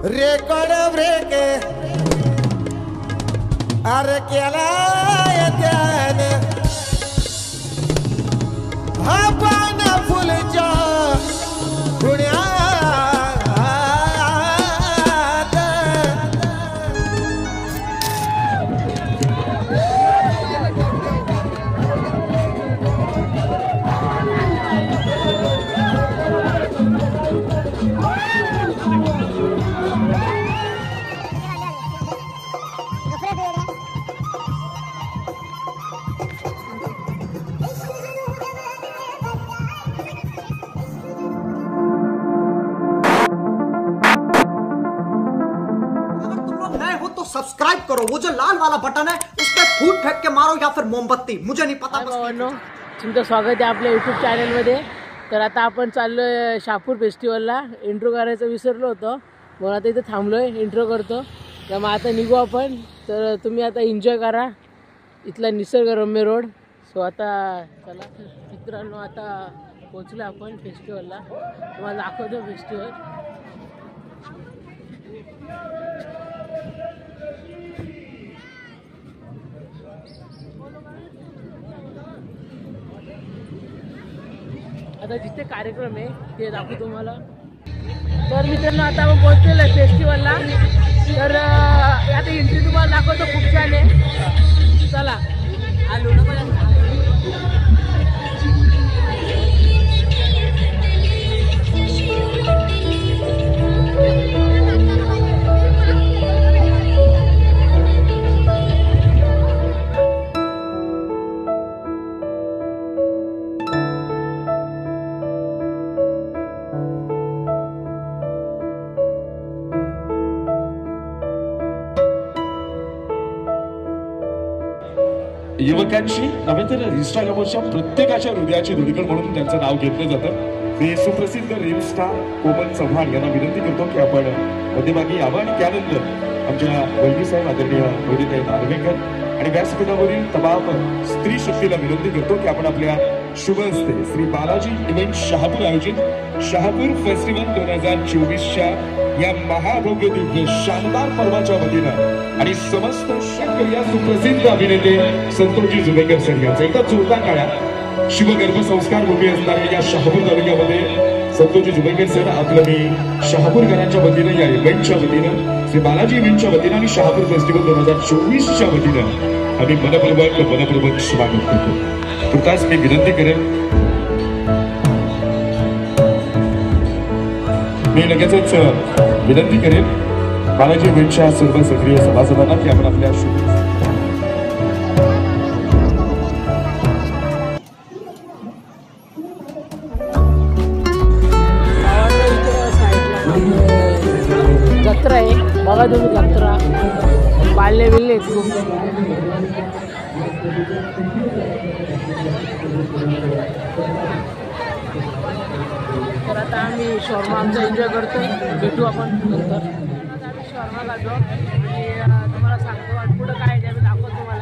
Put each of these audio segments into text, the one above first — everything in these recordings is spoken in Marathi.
रेकॉर्ड ब्रेक अरे केला त्याने हा पान फुलच्या पुण्यात सब्सक्राइब करो, वो जो लाल वाला बटन है उस पर फूट फेंक के मारो या फिर मोमबत्ती, मुझे नहीं पता। तुमचं स्वागत आहे आपल्या यूट्यूब चॅनलमध्ये। तर आता आपण चाललोय शहापूर फेस्टिवलला। इंट्रो करायचं विसरलो होतो, म्हणून आता इथे थांबलोय, इंट्रो करतो। तर मग आता निघू आपण। तर तुम्ही आता एन्जॉय करा इथला निसर्गरम्य रोड। सो आता चला मित्रांनो, आता पोहोचलो आपण फेस्टिवलला। तुम्हाला दाखवतो फेस्टिवल। आता जिथे कार्यक्रम आहे ते दाखवू तुम्हाला। तर मित्रांनो, आता आपण पोहोचलेलो आहे फेस्टिवलला। तर आता एंट्री तुम्हाला दाखवतो, खूप छान आहे। चला आलो ना पण। युवकांची नव्हे तर इंस्टाग्रामवरच्या प्रत्येकाच्या हृदयाची धुडकण म्हणून त्यांचं नाव घेतलं जातं। मी सुप्रसिद्ध रील स्टार कोमल चव्हाण यांना विनंती करतो की आपण मध्यभागी यावं आणि त्यानंतर आमच्या वैद्य साहेब आदरणीय मोदीताई नार्वेकर आणि व्यासपीठावरील तमाम स्त्री शक्तीला विनंती करतो की आपण आपल्या शुभ हस्ते श्री बालाजी इव्हेंट शहापूर आयोजित शहापूर फेस्टिवल 2024च्या या महाभव्य दिव्य शानदार पर्वाच्या वतीनं आणि समस्त शंकर या सुप्रसिद्ध अभिनेते संतोषजी जुबेकर सर यांचा एकदा जोरदार काळ्या शिवगर्भ संस्कार भूमी असणाऱ्या या शहापूर तालुक्यामध्ये संतोषजी जुबेकर सर आपलं मी शहापूरकरांच्या वतीनं या इव्हेंटच्या वतीनं श्री बालाजी इव्हेंटच्या वतीनं आणि शहापूर फेस्टिवल 2024च्या वतीनं आम्ही मनपूर्वक स्वागत करतो। तुर्तास मी विनंती करेन, मी लगेचच विनंती करेन बालाजी इव्हेंटच्या सर्व सक्रिय सभासदांना की आपण आपल्या जत्रा आहे बघा तुम्ही। जत्रा पाळले बिल्ले खूप। तर आता आम्ही शॉर्मा आमचा एन्जॉय करतोय, भेटू आपण नंतर। आता आम्ही शॉर्मा खातो आणि तुम्हाला सांगतो आणि पुढं काय आहे आम्ही दाखवतो तुम्हाला।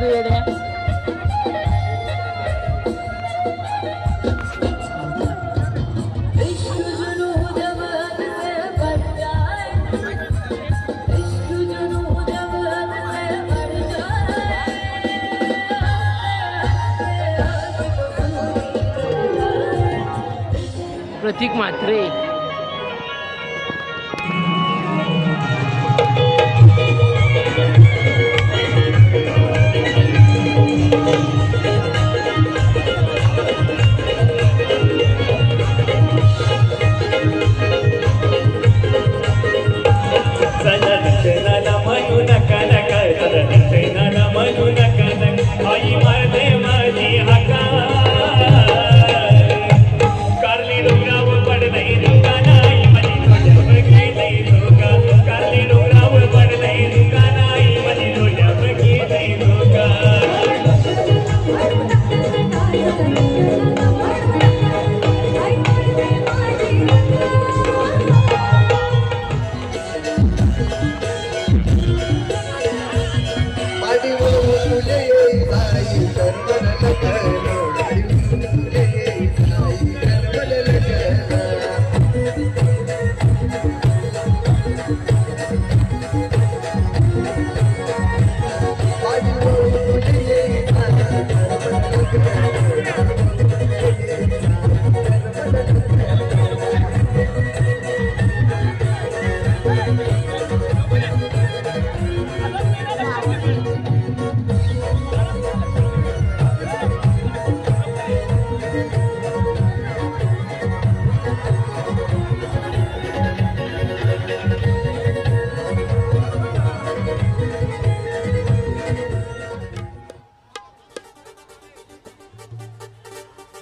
तू येड्या. प्रतीक म्हात्रे.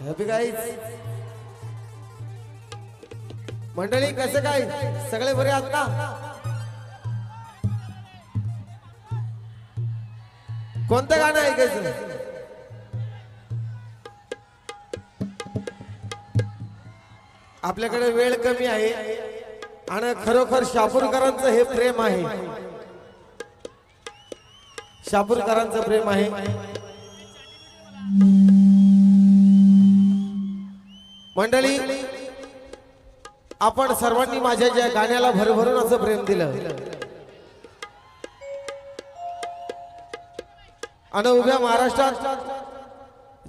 हॅपी गाईज मंडळी, कसं काय सगळे बरे आहात का? कोणतं गाणं ऐकायचं? आपल्याकडे वेळ कमी आहे आणि खरोखर शापूरकरांचं हे प्रेम आहे. शापूरकरांचं प्रेम आहे. मंडळी, आपण सर्वांनी माझ्या ज्या गाण्याला भरभरून असं प्रेम दिलं आणि उभ्या महाराष्ट्रात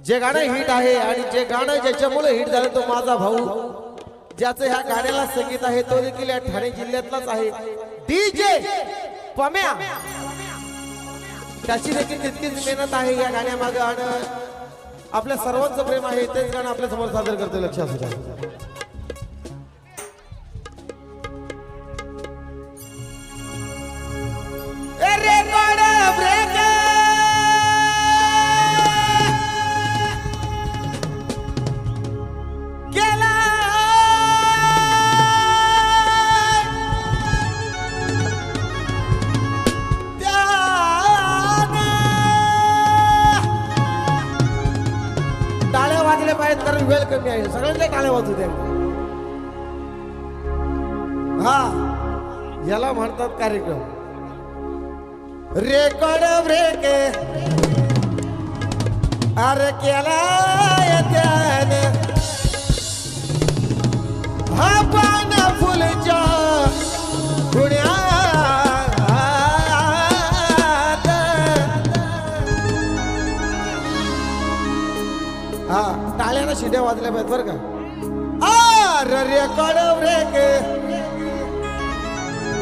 जे गाणं हिट आहे आणि जे गाणं ज्याच्यामुळे हिट झालं तो माझा भाऊ, ज्याचं ह्या गाण्याला संगीत आहे तो देखील या ठाणे जिल्ह्यातलाच आहे, डीजे पम्या. त्याची देखील तितकीच मेहनत आहे या गाण्यामागे आणि आपल्या सर्वांचं प्रेम आहे. तेच गाणं आपल्या समोर सादर करतो. लक्ष असू द्या. कारण वेळ कमी आहे. सगळ्यांच्या टाळ्या वाजू द्या. हा, याला म्हणतात कार्यक्रम. रेकॉर्ड ब्रेक अरे केला त्याने हा पान फुलच्या गुण्यात हा टाळ्यानं शिट्या वाजल्या पाहिजेत बरं का. रेकॉर्ड ब्रेक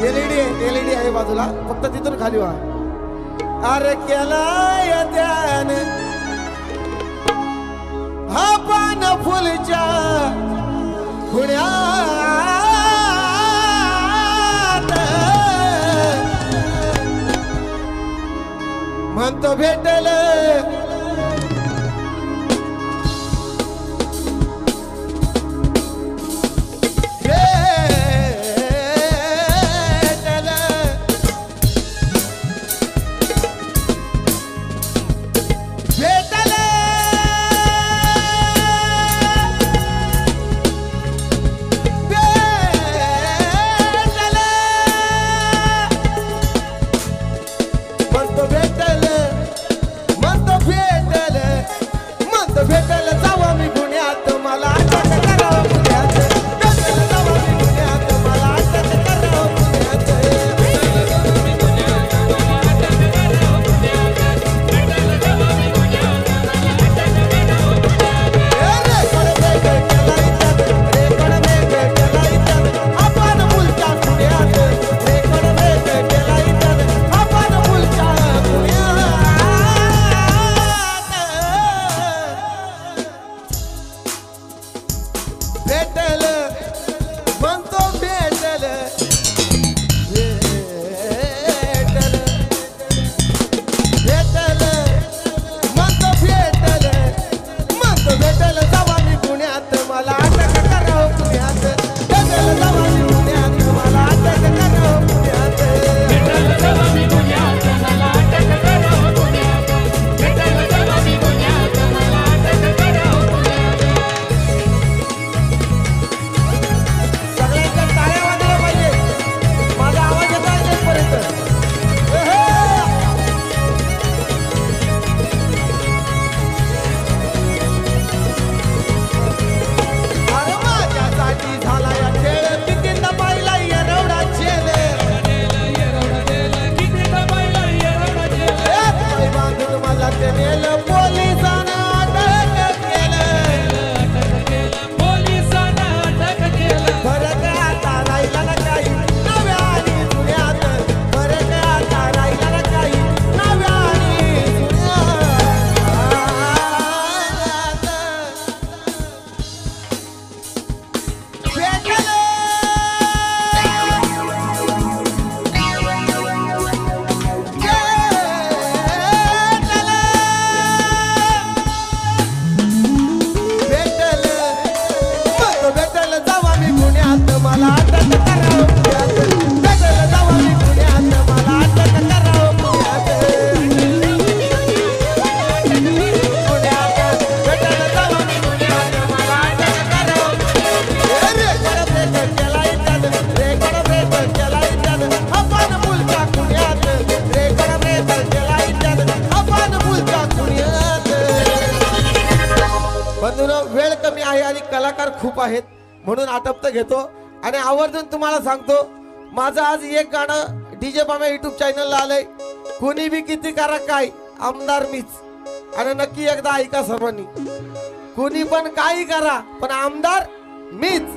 एलईडी आहे बाजूला, फक्त तिथून खाली व्हा. अरे केला त्याने हा पान फुलच्या खुण्यात म्हणतो भेटल कलाकार खूप आहेत म्हणून आटपतं घेतो आणि आवर्जून तुम्हाला सांगतो माझं आज एक गाणं डीजे पाम्या युट्यूब चॅनलला आलंय. कोणी बी किती करा काय आमदार मीच. आणि नक्की एकदा ऐका सर्वांनी. कोणी पण काही करा पण आमदार मीच.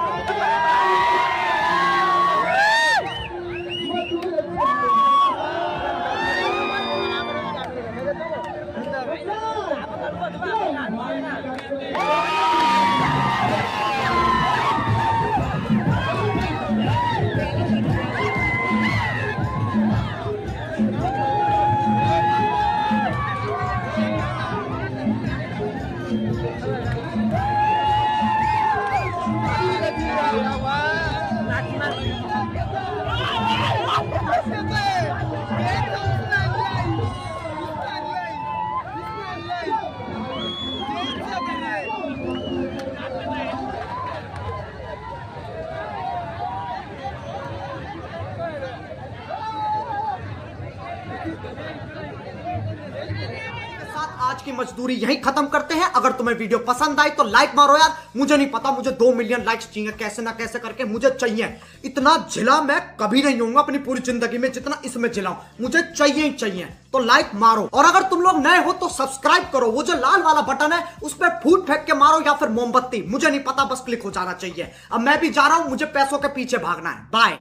I'm आज की मजदूरी यहीं खत्म करते हैं। अगर तुम्हें वीडियो पसंद आई तो लाइक मारो यार। मुझे नहीं पता, मुझे 2 मिलियन लाइक्स चाहिए, कैसे ना कैसे करके मुझे चाहिए। इतना झिला मैं कभी नहीं होऊंगा अपनी पूरी जिंदगी में जितना इसमें झिलाऊं, मुझे चाहिए ही चाहिए। तो लाइक मारो, और अगर तुम लोग नए हो तो सब्सक्राइब करो। वो जो लाल वाला बटन है उस पर फूट फेंक के मारो या फिर मोमबत्ती, मुझे नहीं पता, बस क्लिक हो जाना चाहिए। अब मैं भी जा रहा हूं, मुझे पैसों के पीछे भागना है। बाय।